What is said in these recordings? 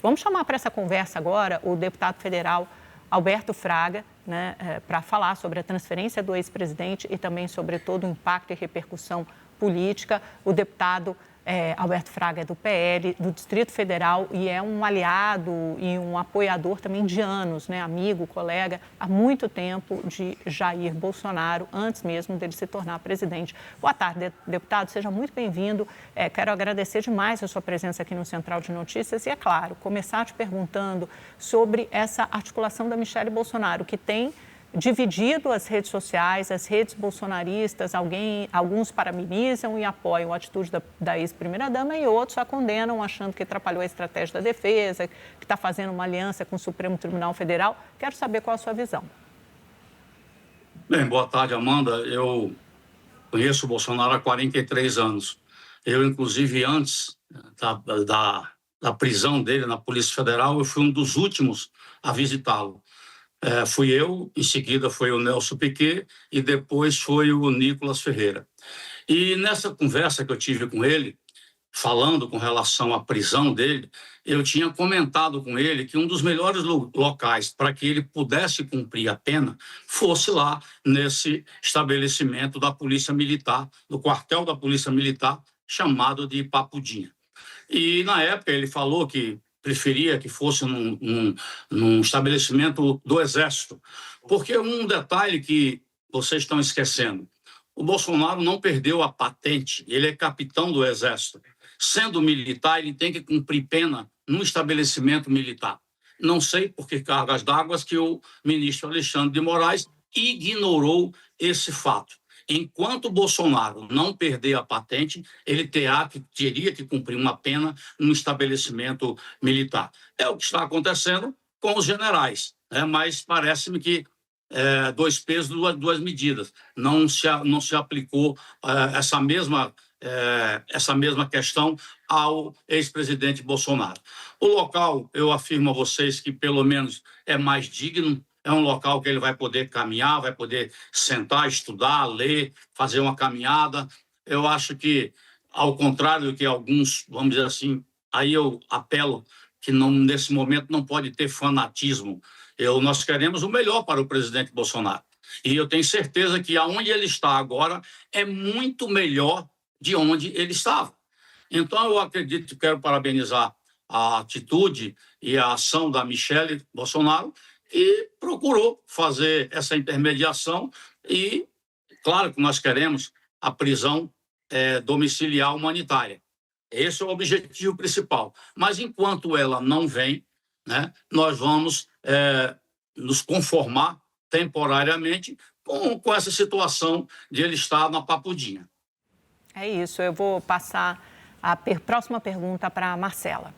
Vamos chamar para essa conversa agora o deputado federal Alberto Fraga, para falar sobre a transferência do ex-presidente e também sobre todo o impacto e repercussão política. O deputado Alberto Fraga é do PL, do Distrito Federal, e é um aliado e um apoiador também de anos, amigo, colega, há muito tempo de Jair Bolsonaro, antes mesmo dele se tornar presidente. Boa tarde, deputado, seja muito bem-vindo. Quero agradecer demais a sua presença aqui no Central de Notícias e, é claro, começar te perguntando sobre essa articulação da Michelle Bolsonaro, que tem dividido as redes sociais, as redes bolsonaristas, alguns parabenizam e apoiam a atitude da ex-primeira-dama e outros a condenam, achando que atrapalhou a estratégia da defesa, que está fazendo uma aliança com o Supremo Tribunal Federal. Quero saber qual a sua visão. Bem, boa tarde, Amanda. Eu conheço o Bolsonaro há 43 anos. Eu, inclusive, antes da prisão dele na Polícia Federal, eu fui um dos últimos a visitá-lo. Fui eu, em seguida foi o Nelson Piquet e depois foi o Nicolas Ferreira. E nessa conversa que eu tive com ele, falando com relação à prisão dele, eu tinha comentado com ele que um dos melhores locais para que ele pudesse cumprir a pena fosse lá nesse estabelecimento da Polícia Militar, do quartel da Polícia Militar, chamado de Papudinha. E na época ele falou que preferia que fosse num estabelecimento do Exército. Porque um detalhe que vocês estão esquecendo, o Bolsonaro não perdeu a patente, ele é capitão do Exército. Sendo militar, ele tem que cumprir pena num estabelecimento militar. Não sei por que cargas d'água que o ministro Alexandre de Moraes ignorou esse fato. Enquanto o Bolsonaro não perder a patente, ele teria que cumprir uma pena num estabelecimento militar. É o que está acontecendo com os generais, mas parece-me que dois pesos, duas medidas. Não se aplicou essa mesma questão ao ex-presidente Bolsonaro. O local, eu afirmo a vocês que pelo menos é mais digno. É um local que ele vai poder caminhar, vai poder sentar, estudar, ler, fazer uma caminhada. Eu acho que, ao contrário do que alguns, vamos dizer assim, aí eu apelo que nesse momento não pode ter fanatismo. Nós queremos o melhor para o presidente Bolsonaro. E eu tenho certeza que aonde ele está agora é muito melhor de onde ele estava. Então, eu acredito que quero parabenizar a atitude e a ação da Michelle Bolsonaro, e procurou fazer essa intermediação e, claro que nós queremos a prisão domiciliar humanitária. Esse é o objetivo principal. Mas, enquanto ela não vem, nós vamos nos conformar temporariamente com essa situação de ele estar na Papudinha. É isso. Eu vou passar a próxima pergunta para a Marcela.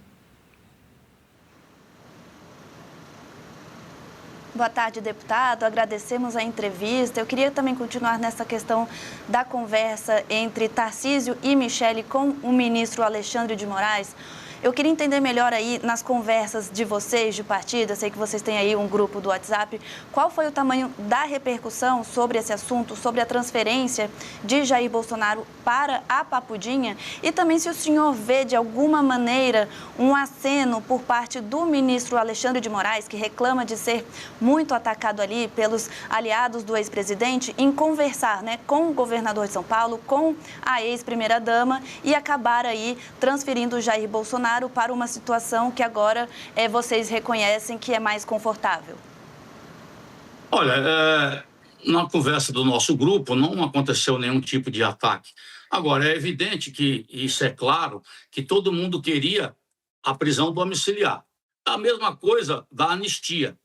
Boa tarde, deputado. Agradecemos a entrevista. Eu queria também continuar nessa questão da conversa entre Tarcísio e Michelle com o ministro Alexandre de Moraes. Eu queria entender melhor aí nas conversas de vocês, de partido, eu sei que vocês têm aí um grupo do WhatsApp, qual foi o tamanho da repercussão sobre esse assunto, sobre a transferência de Jair Bolsonaro para a Papudinha e também se o senhor vê de alguma maneira um aceno por parte do ministro Alexandre de Moraes, que reclama de ser muito atacado ali pelos aliados do ex-presidente, em conversar com o governador de São Paulo, com a ex-primeira-dama e acabar aí transferindo Jair Bolsonaro para uma situação que agora vocês reconhecem que é mais confortável? Olha, na conversa do nosso grupo não aconteceu nenhum tipo de ataque. Agora, é evidente que, isso é claro, que todo mundo queria a prisão domiciliar. A mesma coisa da anistia.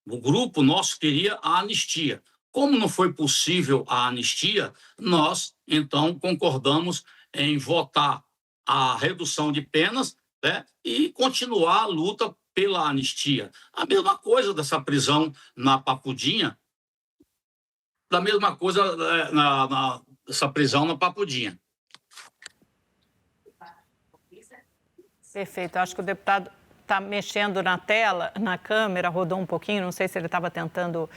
O grupo nosso queria a anistia. Como não foi possível a anistia, nós, então, concordamos em votar a redução de penas e continuar a luta pela anistia. A mesma coisa dessa prisão na Papudinha, da mesma coisa dessa prisão na Papudinha. Perfeito. Acho que o deputado está mexendo na tela, na câmera, rodou um pouquinho, não sei se ele estava tentando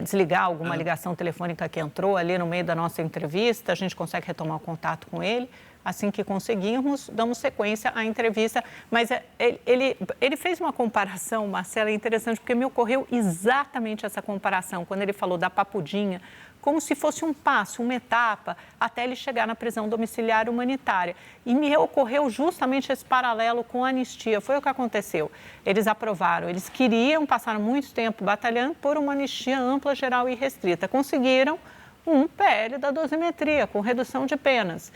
desligar alguma ligação telefônica que entrou ali no meio da nossa entrevista, a gente consegue retomar o contato com ele. Assim que conseguirmos, damos sequência à entrevista. Mas ele fez uma comparação, Marcela, interessante, porque me ocorreu exatamente essa comparação, quando ele falou da papudinha, como se fosse um passo, uma etapa, até ele chegar na prisão domiciliar humanitária. E me ocorreu justamente esse paralelo com a anistia. Foi o que aconteceu. Eles aprovaram, eles queriam, passaram muito tempo batalhando por uma anistia ampla, geral e restrita. Conseguiram um PL da dosimetria, com redução de penas.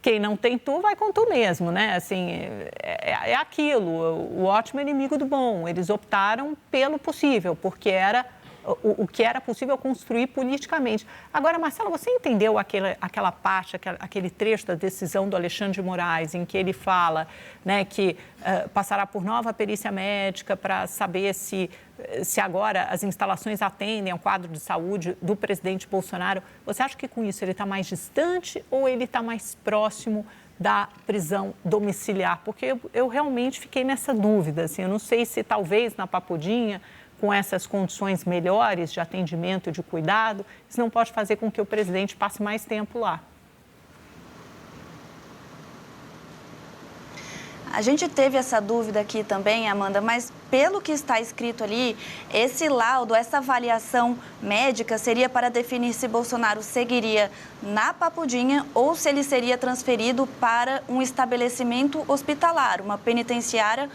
Quem não tem tu, vai com tu mesmo, né? Assim, é aquilo, o ótimo é inimigo do bom. Eles optaram pelo possível, porque era o que era possível construir politicamente. Agora, Marcelo, você entendeu aquela parte, aquele trecho da decisão do Alexandre de Moraes, em que ele fala, né, que passará por nova perícia médica para saber se agora as instalações atendem ao quadro de saúde do presidente Bolsonaro? Você acha que com isso ele está mais distante ou ele está mais próximo da prisão domiciliar? Porque eu realmente fiquei nessa dúvida, assim, eu não sei se talvez na papudinha, com essas condições melhores de atendimento e de cuidado, isso não pode fazer com que o presidente passe mais tempo lá. A gente teve essa dúvida aqui também, Amanda, mas pelo que está escrito ali, esse laudo, essa avaliação médica seria para definir se Bolsonaro seguiria na papudinha ou se ele seria transferido para um estabelecimento hospitalar, uma penitenciária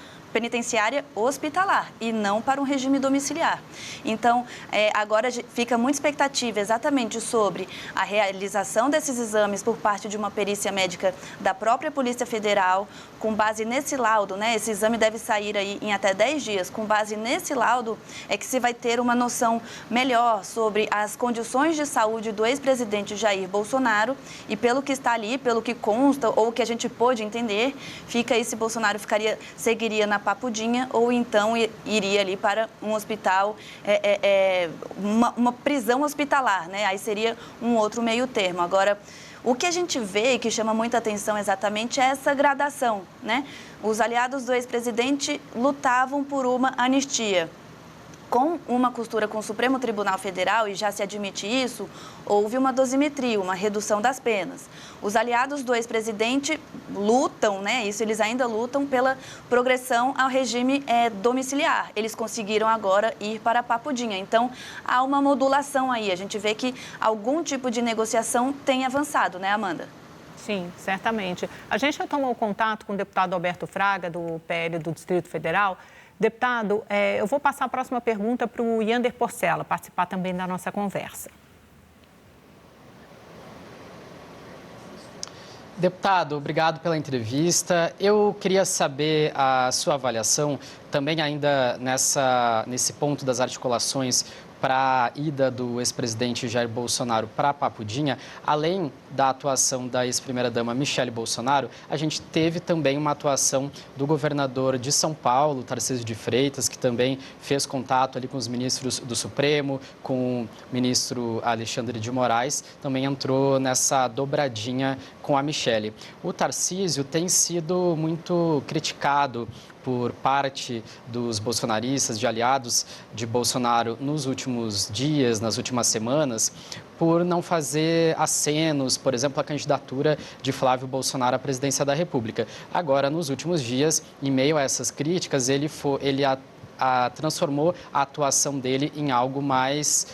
hospitalar e não para um regime domiciliar. Então, agora fica muita expectativa exatamente sobre a realização desses exames por parte de uma perícia médica da própria Polícia Federal, com base nesse laudo, né? Esse exame deve sair aí em até 10 dias. Com base nesse laudo é que se vai ter uma noção melhor sobre as condições de saúde do ex-presidente Jair Bolsonaro e pelo que está ali, pelo que consta ou que a gente pôde entender, fica aí se Bolsonaro seguiria na papudinha ou então iria ali para um hospital, uma prisão hospitalar, né? Aí seria um outro meio termo. Agora, o que a gente vê e que chama muita atenção exatamente é essa gradação, né? Os aliados do ex-presidente lutavam por uma anistia. Com uma costura com o Supremo Tribunal Federal, e já se admite isso, houve uma dosimetria, uma redução das penas. Os aliados do ex-presidente lutam, né? Isso eles ainda lutam pela progressão ao regime domiciliar. Eles conseguiram agora ir para a papudinha. Então, há uma modulação aí. A gente vê que algum tipo de negociação tem avançado, né, Amanda? Sim, certamente. A gente já tomou contato com o deputado Alberto Fraga, do PL do Distrito Federal. Deputado, eu vou passar a próxima pergunta para o Yander Porcela, participar também da nossa conversa. Deputado, obrigado pela entrevista. Eu queria saber a sua avaliação, também ainda nesse ponto das articulações para a ida do ex-presidente Jair Bolsonaro para a papudinha. Além da atuação da ex-primeira-dama Michele Bolsonaro, a gente teve também uma atuação do governador de São Paulo, Tarcísio de Freitas, que também fez contato ali com os ministros do Supremo, com o ministro Alexandre de Moraes, também entrou nessa dobradinha com a Michele. O Tarcísio tem sido muito criticado por parte dos bolsonaristas, de aliados de Bolsonaro nos últimos dias, nas últimas semanas, por não fazer acenos, por exemplo, a candidatura de Flávio Bolsonaro à presidência da República. Agora, nos últimos dias, em meio a essas críticas, ele transformou a atuação dele em algo mais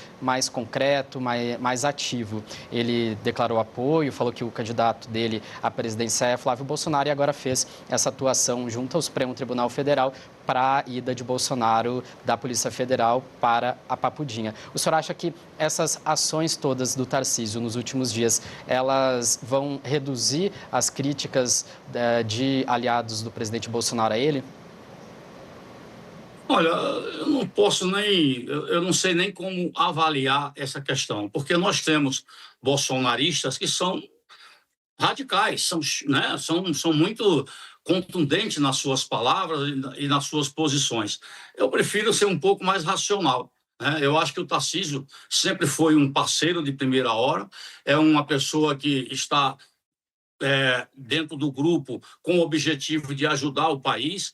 concreto, mais ativo. Ele declarou apoio, falou que o candidato dele à presidência é Flávio Bolsonaro e agora fez essa atuação junto ao Supremo Tribunal Federal para a ida de Bolsonaro da Polícia Federal para a papudinha. O senhor acha que essas ações todas do Tarcísio nos últimos dias, elas vão reduzir as críticas de aliados do presidente Bolsonaro a ele? Olha, eu não sei nem como avaliar essa questão, porque nós temos bolsonaristas que são radicais, são muito contundentes nas suas palavras e nas suas posições. Eu prefiro ser um pouco mais racional, né? Eu acho que o Tarcísio sempre foi um parceiro de primeira hora, é uma pessoa que está dentro do grupo com o objetivo de ajudar o país.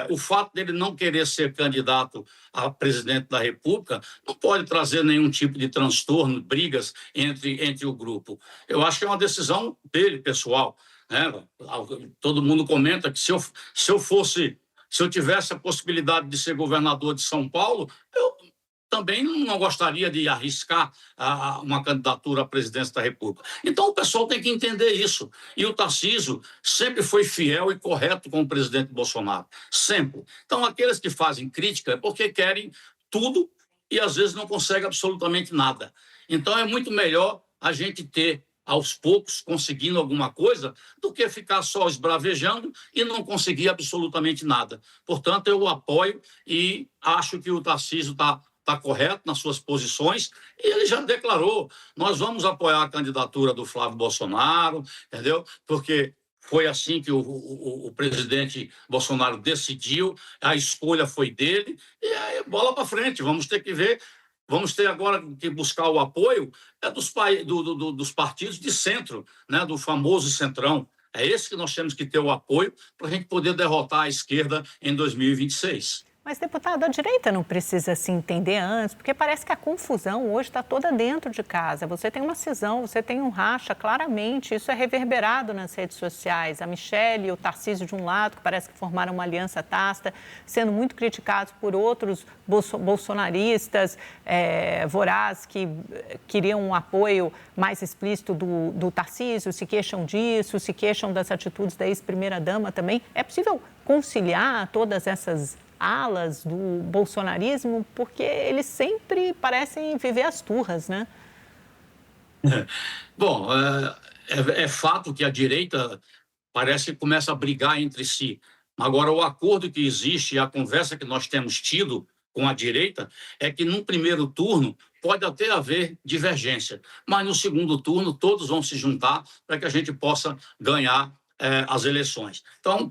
O fato dele não querer ser candidato a presidente da República não pode trazer nenhum tipo de transtorno, brigas entre o grupo. Eu acho que é uma decisão dele, pessoal, né? Todo mundo comenta que se eu tivesse a possibilidade de ser governador de São Paulo, eu também não gostaria de arriscar uma candidatura à presidência da República. Então, o pessoal tem que entender isso. E o Tarcísio sempre foi fiel e correto com o presidente Bolsonaro. Sempre. Então, aqueles que fazem crítica é porque querem tudo e, às vezes, não conseguem absolutamente nada. Então, é muito melhor a gente ter, aos poucos, conseguindo alguma coisa, do que ficar só esbravejando e não conseguir absolutamente nada. Portanto, eu o apoio e acho que o Tarcísio está correto nas suas posições, e ele já declarou, nós vamos apoiar a candidatura do Flávio Bolsonaro, entendeu? Porque foi assim que o presidente Bolsonaro decidiu, a escolha foi dele, e aí bola para frente, vamos ter que ver, vamos ter agora que buscar o apoio dos partidos de centro, né? Do famoso centrão. É esse que nós temos que ter o apoio para a gente poder derrotar a esquerda em 2026. Mas, deputado, a direita não precisa se entender antes, porque parece que a confusão hoje está toda dentro de casa. Você tem uma cisão, você tem um racha, claramente, isso é reverberado nas redes sociais. A Michelle e o Tarcísio de um lado, que parece que formaram uma aliança tácita, sendo muito criticados por outros bolsonaristas vorazes que queriam um apoio mais explícito do Tarcísio, se queixam disso, se queixam das atitudes da ex-primeira-dama também. É possível conciliar todas essas alas do bolsonarismo, porque eles sempre parecem viver as turras, né? Bom, é fato que a direita parece que começa a brigar entre si. Agora, o acordo que existe e a conversa que nós temos tido com a direita é que, num primeiro turno, pode até haver divergência, mas no segundo turno todos vão se juntar para que a gente possa ganhar as eleições. Então,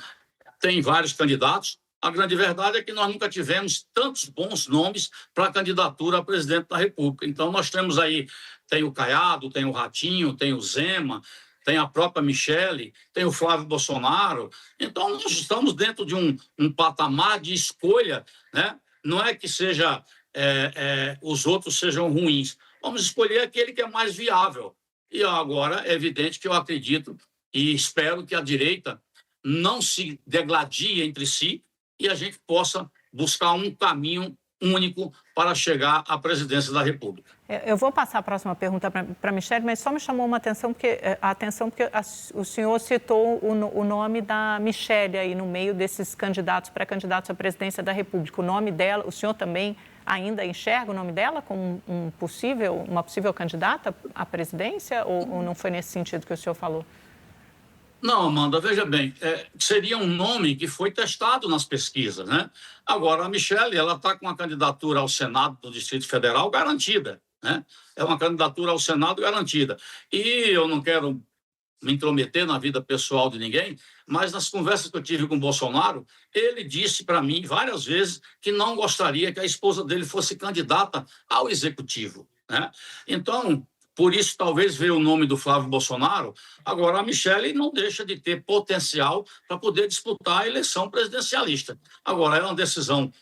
tem vários candidatos. A grande verdade é que nós nunca tivemos tantos bons nomes para a candidatura a presidente da República. Então, nós temos aí, tem o Caiado, tem o Ratinho, tem o Zema, tem a própria Michelle, tem o Flávio Bolsonaro. Então, nós estamos dentro de um patamar de escolha, né? Não é que os outros sejam ruins. Vamos escolher aquele que é mais viável. E agora é evidente que eu acredito e espero que a direita não se degladie entre si, e a gente possa buscar um caminho único para chegar à presidência da República. Eu vou passar a próxima pergunta para a Michelle, mas só me chamou a atenção porque o senhor citou o nome da Michelle aí no meio desses pré-candidatos à presidência da República. O nome dela, o senhor também ainda enxerga o nome dela como uma possível candidata à presidência, ou não foi nesse sentido que o senhor falou? Não, Amanda, veja bem, seria um nome que foi testado nas pesquisas, né? Agora, a Michelle, ela está com a candidatura ao Senado do Distrito Federal garantida, né? É uma candidatura ao Senado garantida. E eu não quero me intrometer na vida pessoal de ninguém, mas nas conversas que eu tive com o Bolsonaro, ele disse para mim várias vezes que não gostaria que a esposa dele fosse candidata ao Executivo, né? Então, por isso, talvez veio o nome do Flávio Bolsonaro. Agora, a Michelle não deixa de ter potencial para poder disputar a eleição presidencialista. Agora, é uma decisão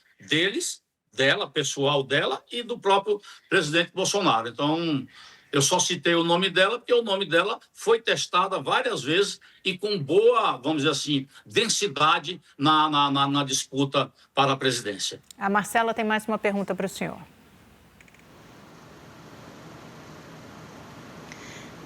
dela, pessoal dela, e do próprio presidente Bolsonaro. Então, eu só citei o nome dela porque o nome dela foi testada várias vezes e com boa, vamos dizer assim, densidade na disputa para a presidência. A Marcela tem mais uma pergunta para o senhor.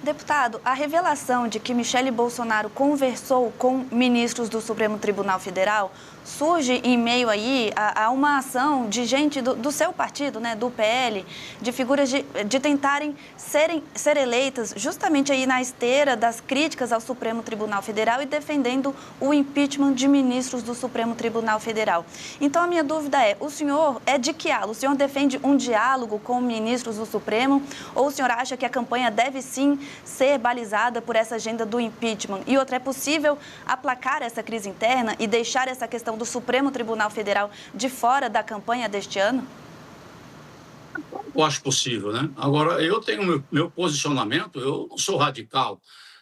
Deputado, a revelação de que Michelle Bolsonaro conversou com ministros do Supremo Tribunal Federal surge em meio aí a uma ação de gente do seu partido, né, do PL, de figuras de tentarem ser eleitas justamente aí na esteira das críticas ao Supremo Tribunal Federal e defendendo o impeachment de ministros do Supremo Tribunal Federal. Então, a minha dúvida o senhor é de que ala? O senhor defende um diálogo com ministros do Supremo ou o senhor acha que a campanha deve sim ser balizada por essa agenda do impeachment? E outra, é possível aplacar essa crise interna e deixar essa questão do Supremo Tribunal Federal de fora da campanha deste ano? Eu acho possível, né? Agora, eu tenho meu posicionamento, eu não sou radical.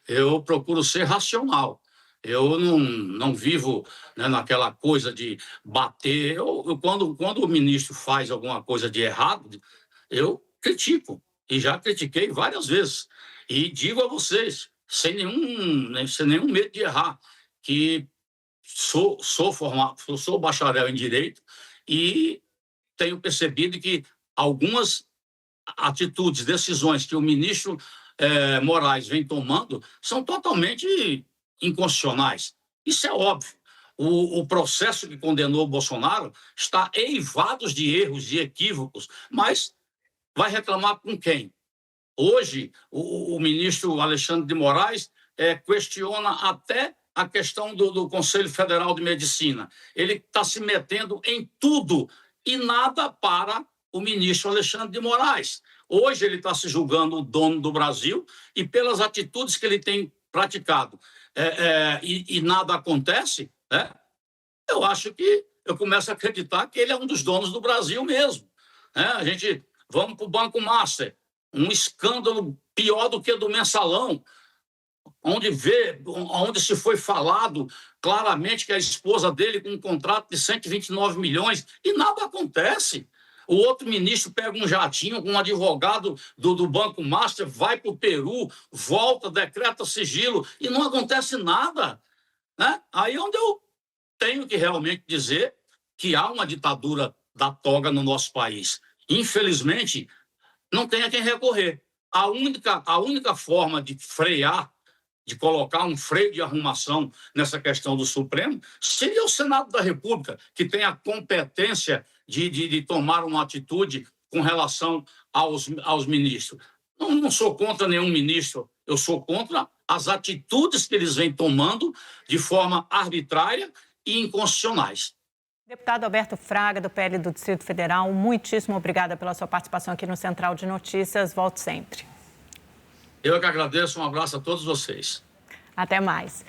eu procuro ser racional. Eu não vivo, né, naquela coisa de bater. Quando o ministro faz alguma coisa de errado, eu critico. E já critiquei várias vezes. E digo a vocês, sem nenhum medo de errar, que sou bacharel em Direito e tenho percebido que algumas atitudes, decisões que o ministro Moraes vem tomando são totalmente inconstitucionais. Isso é óbvio. O processo que condenou o Bolsonaro está eivado de erros e equívocos, mas vai reclamar com quem? Hoje, o ministro Alexandre de Moraes questiona até a questão do Conselho Federal de Medicina. Ele está se metendo em tudo e nada para o ministro Alexandre de Moraes. Hoje ele está se julgando o dono do Brasil e pelas atitudes que ele tem praticado e nada acontece, né? Eu acho que eu começo a acreditar que ele é um dos donos do Brasil mesmo, né? Vamos para o Banco Master, um escândalo pior do que o do Mensalão, onde se foi falado claramente que a esposa dele com um contrato de 129 milhões e nada acontece. O outro ministro pega um jatinho com um advogado do Banco Master, vai para o Peru, volta, decreta sigilo e não acontece nada, né? Aí onde eu tenho que realmente dizer que há uma ditadura da toga no nosso país. Infelizmente, não tem a quem recorrer. A única forma de frear, de colocar um freio de arrumação nessa questão do Supremo, seria o Senado da República, que tem a competência de tomar uma atitude com relação aos ministros. Não sou contra nenhum ministro, eu sou contra as atitudes que eles vêm tomando de forma arbitrária e inconstitucionais. Deputado Alberto Fraga, do PL do Distrito Federal, muitíssimo obrigada pela sua participação aqui no Central de Notícias. Volte sempre. Eu que agradeço, um abraço a todos vocês. Até mais.